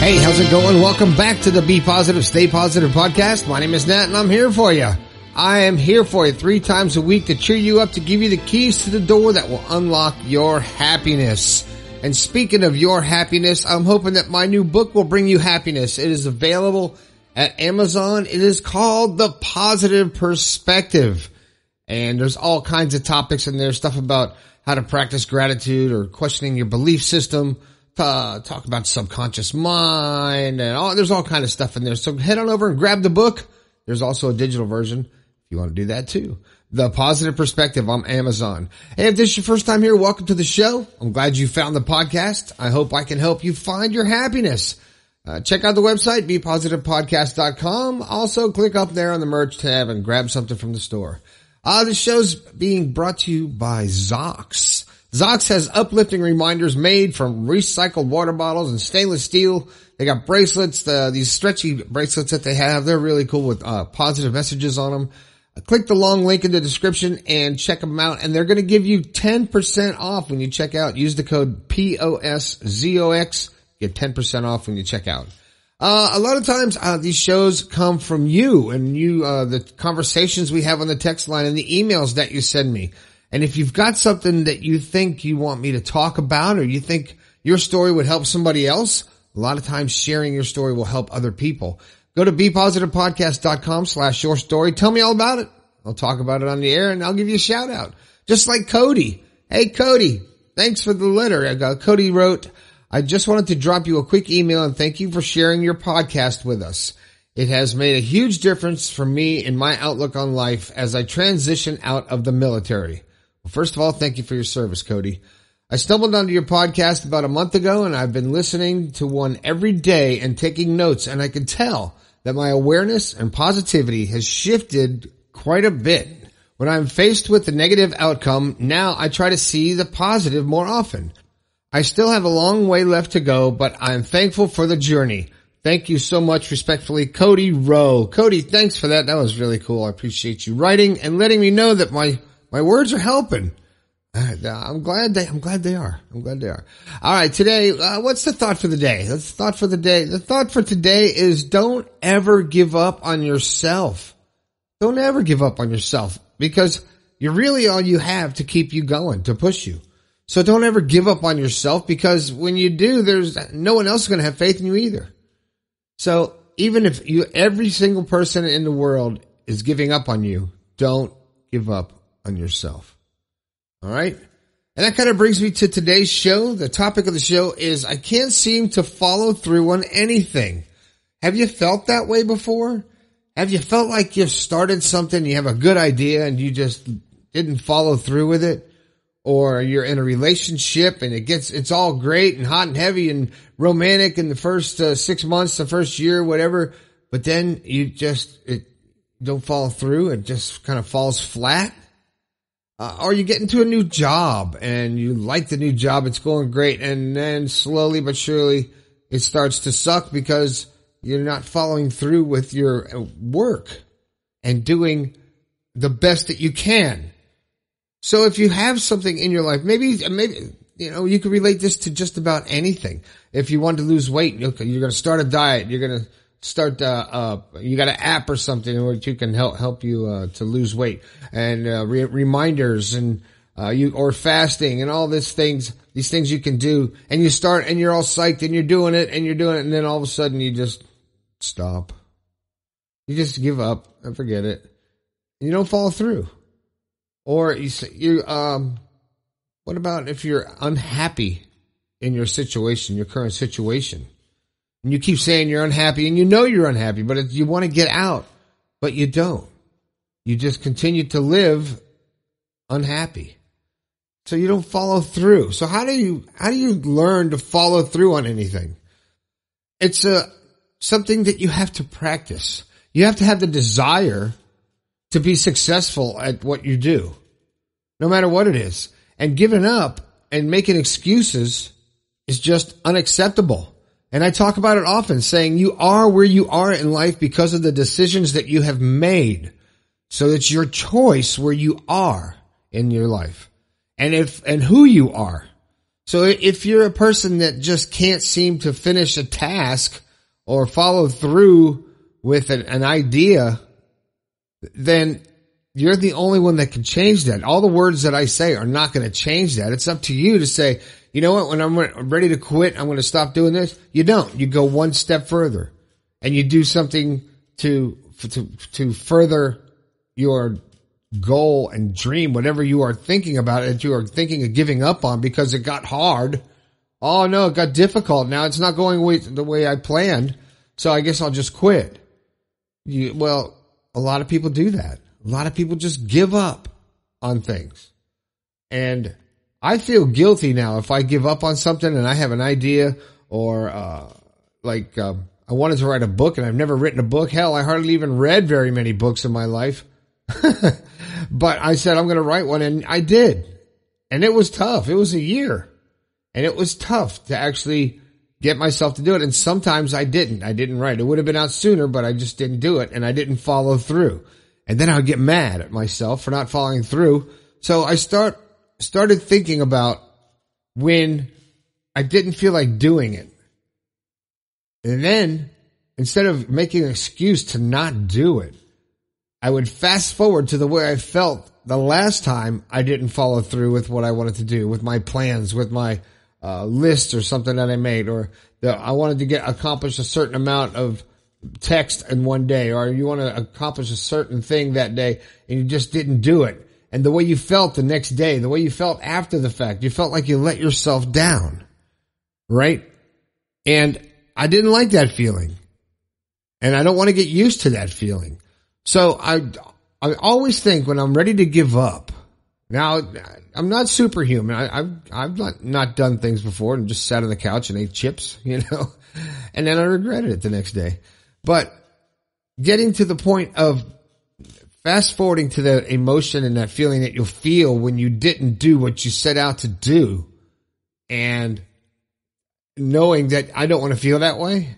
Hey, how's it going? Welcome back to the Be Positive, Stay Positive podcast. My name is Nat and I'm here for you. I am here for you 3 times a week to cheer you up, to give you the keys to the door that will unlock your happiness. And speaking of your happiness, I'm hoping that my new book will bring you happiness. It is available at Amazon. It is called The Positive Perspective. And there's all kinds of topics in there, stuff about how to practice gratitude or questioning your belief system. Talk about subconscious mind and there's all kind of stuff in there. So head on over and grab the book. There's also a digital version if you want to do that too. The Positive Perspective on Amazon. Hey, if this is your first time here, welcome to the show. I'm glad you found the podcast. I hope I can help you find your happiness. Check out the website, bepositivepodcast.com. Also click up there on the merch tab and grab something from the store. This show's being brought to you by Zox. Zox has uplifting reminders made from recycled water bottles and stainless steel. They got bracelets, these stretchy bracelets that they have. They're really cool with positive messages on them. Click the long link in the description and check them out. And they're going to give you 10% off when you check out. Use the code POSZOX. Get 10% off when you check out. A lot of times these shows come from you and the conversations we have on the text line and the emails that you send me. And if you've got something that you think you want me to talk about or you think your story would help somebody else, a lot of times sharing your story will help other people. Go to bepositivepodcast.com/your story. Tell me all about it. I'll talk about it on the air and I'll give you a shout out. Just like Cody. Hey, Cody, thanks for the letter. Cody wrote, I just wanted to drop you a quick email and thank you for sharing your podcast with us. It has made a huge difference for me in my outlook on life as I transition out of the military. Well, first of all, thank you for your service, Cody. I stumbled onto your podcast about a month ago and I've been listening to one every day and taking notes, and I can tell that my awareness and positivity has shifted quite a bit. When I'm faced with a negative outcome, now I try to see the positive more often. I still have a long way left to go, but I'm thankful for the journey. Thank you so much. Respectfully, Cody Rowe. Cody, thanks for that. That was really cool. I appreciate you writing and letting me know that my words are helping. I'm glad they are. All right. Today, what's the thought for the day? The thought for today is don't ever give up on yourself. Don't ever give up on yourself, because you're really all you have to keep you going, to push you. So don't ever give up on yourself, because when you do, there's no one else is going to have faith in you either. So even if every single person in the world is giving up on you, don't give up on yourself. All right. And that kind of brings me to today's show. The topic of the show is I can't seem to follow through on anything. Have you felt that way before? Have you felt like you've started something, you have a good idea and you just didn't follow through with it? Or you're in a relationship and it's all great and hot and heavy and romantic in the first 6 months, the first year, whatever. But then it don't follow through. It just kind of falls flat. Or you get into a new job and you like the new job. It's going great. And then slowly but surely it starts to suck because you're not following through with your work and doing the best that you can. So if you have something in your life, maybe, you could relate this to just about anything. If you want to lose weight, you're going to start a diet. You're going to start, you got an app or something where you can help you, to lose weight, and, reminders and, or fasting and all these things you can do. And you start and you're all psyched and you're doing it. And then all of a sudden you just stop. You just give up and forget it. You don't follow through. Or what about if you're unhappy in your situation, your current situation? And you keep saying you're unhappy and you know you're unhappy, but you want to get out, but you don't. You just continue to live unhappy. So you don't follow through. So how do you learn to follow through on anything? It's something that you have to practice. You have to have the desire to be successful at what you do, no matter what it is. And giving up and making excuses is just unacceptable. And I talk about it often, saying you are where you are in life because of the decisions that you have made. So it's your choice where you are in your life and who you are. So if you're a person that just can't seem to finish a task or follow through with an idea, then you're the only one that can change that. All the words that I say are not going to change that. It's up to you to say, you know what, when I'm ready to quit, I'm going to stop doing this. You don't. You go one step further and you do something to further your goal and dream, whatever you are thinking about, that you are thinking of giving up on because it got hard. Oh no, it got difficult. Now it's not going the way I planned. So I guess I'll just quit. Well, a lot of people do that. A lot of people just give up on things. And I feel guilty now if I give up on something and I have an idea or, I wanted to write a book and I've never written a book. Hell, I hardly even read very many books in my life. But I said, I'm going to write one, and I did. And it was tough. It was a year. And it was tough to actually get myself to do it. And sometimes I didn't. I didn't write. It would have been out sooner, but I just didn't do it. And I didn't follow through. And then I would get mad at myself for not following through. So I started thinking about when I didn't feel like doing it. And then instead of making an excuse to not do it, I would fast forward to the way I felt the last time I didn't follow through with what I wanted to do, with my plans, with my list or something that I made, or I wanted to accomplish a certain amount of text in one day, or you want to accomplish a certain thing that day and you just didn't do it. And the way you felt the next day, the way you felt after the fact, you felt like you let yourself down, right? And I didn't like that feeling. And I don't want to get used to that feeling. So I always think when I'm ready to give up, now I'm not superhuman. I've not done things before and just sat on the couch and ate chips, and then I regretted it the next day. But getting to the point of fast forwarding to the emotion and that feeling that you'll feel when you didn't do what you set out to do, and knowing that I don't want to feel that way,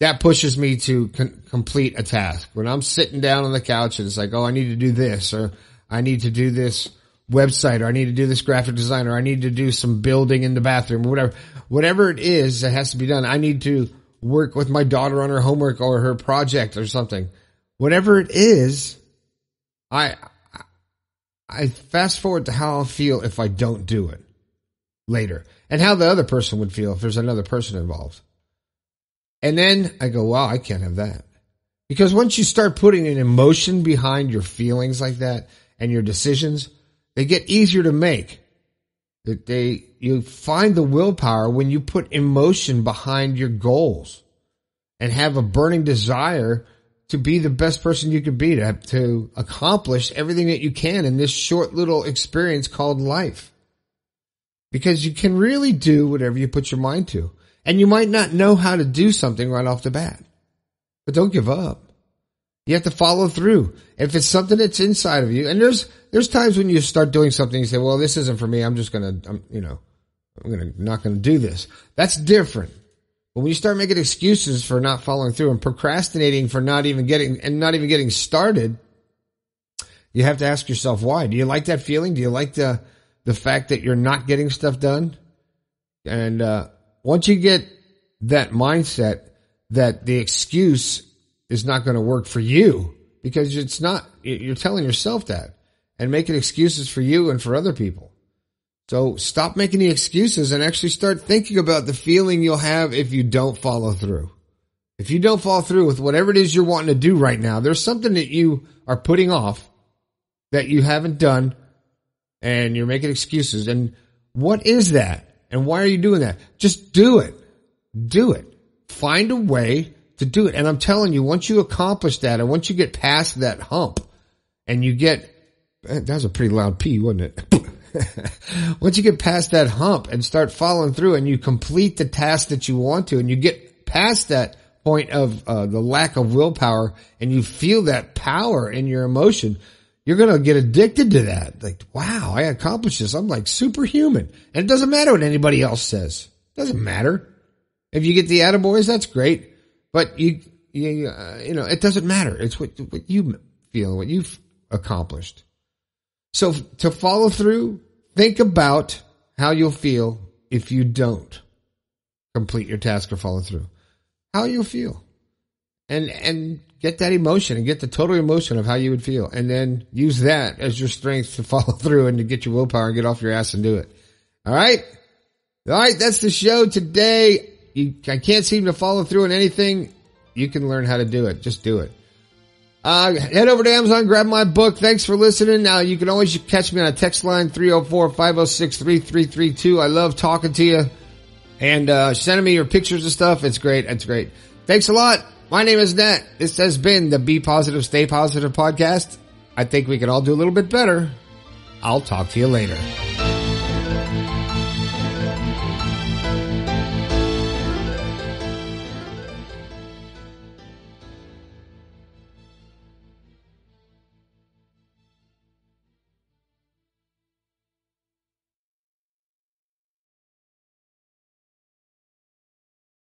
that pushes me to complete a task. When I'm sitting down on the couch and it's like, oh, I need to do this, or I need to do this website, or I need to do this graphic design, or I need to do some building in the bathroom, or whatever it is that has to be done. I need to work with my daughter on her homework or her project or something. Whatever it is, I fast forward to how I'll feel if I don't do it later, and how the other person would feel if there's another person involved. And then I go, wow, I can't have that. Because once you start putting an emotion behind your feelings like that and your decisions, they get easier to make. You find the willpower when you put emotion behind your goals and have a burning desire to be the best person you can be, to accomplish everything that you can in this short little experience called life. Because you can really do whatever you put your mind to. And you might not know how to do something right off the bat, but don't give up. You have to follow through. If it's something that's inside of you, and there's times when you start doing something, you say, well, this isn't for me. I'm not going to do this. That's different. But when you start making excuses for not following through and procrastinating for not even getting started, you have to ask yourself why. Do you like that feeling? Do you like the fact that you're not getting stuff done? And, once you get that mindset that the excuse is not going to work for you, because it's not, you're telling yourself that, and making excuses for you and for other people. So stop making the excuses and actually start thinking about the feeling you'll have if you don't follow through. If you don't follow through with whatever it is you're wanting to do right now, there's something that you are putting off that you haven't done, and you're making excuses. And what is that? And why are you doing that? Just do it. Do it. Find a way to do it. And I'm telling you, once you accomplish that, and once you get past that hump, and that was a pretty loud pee, wasn't it? Once you get past that hump and start following through, and you complete the task that you want to, and you get past that point of the lack of willpower, and you feel that power in your emotion, you're going to get addicted to that. Like, wow, I accomplished this. I'm like superhuman. And it doesn't matter what anybody else says. It doesn't matter. If you get the attaboys, that's great. But it doesn't matter. It's what you feel, what you've accomplished. So to follow through, think about how you'll feel if you don't complete your task or follow through. How you'll feel. And get that emotion and get the total emotion of how you would feel. And then use that as your strength to follow through and to get your willpower and get off your ass and do it. All right? All right, that's the show today. I can't seem to follow through on anything. You can learn how to do it. Just do it. Head over to Amazon, grab my book. Thanks for listening. Now, you can always catch me on a text line, 304-506-3332. I love talking to you and sending me your pictures and stuff. It's great. It's great. Thanks a lot. My name is Nat. This has been the Be Positive, Stay Positive podcast. I think we can all do a little bit better. I'll talk to you later.